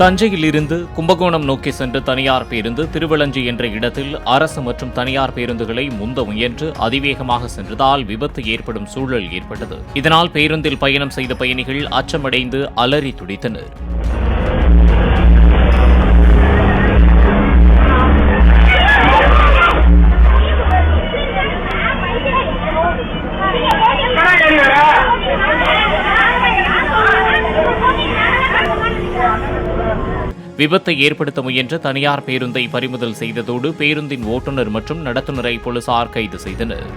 தஞ்சையில் இருந்து கும்பகோணம் நோக்கி சென்ற தனியார் பேருந்து திருவளஞ்சி என்ற இடத்தில் அரசு மற்றும் தனியார் பேருந்துகளை முந்த முயன்று அதிவேகமாக சென்றதால் விபத்து ஏற்படும் சூழல் ஏற்பட்டது. இதனால் பேருந்தில் பயணம் செய்த பயணிகள் அச்சமடைந்து அலறி துடித்தனர். விபத்தை ஏற்படுத்த முயன்ற தனியார் பேருந்தை பறிமுதல் செய்ததோடு பேருந்தின் ஓட்டுநர் மற்றும் நடத்துனரை போலீசார் கைது செய்தனர்.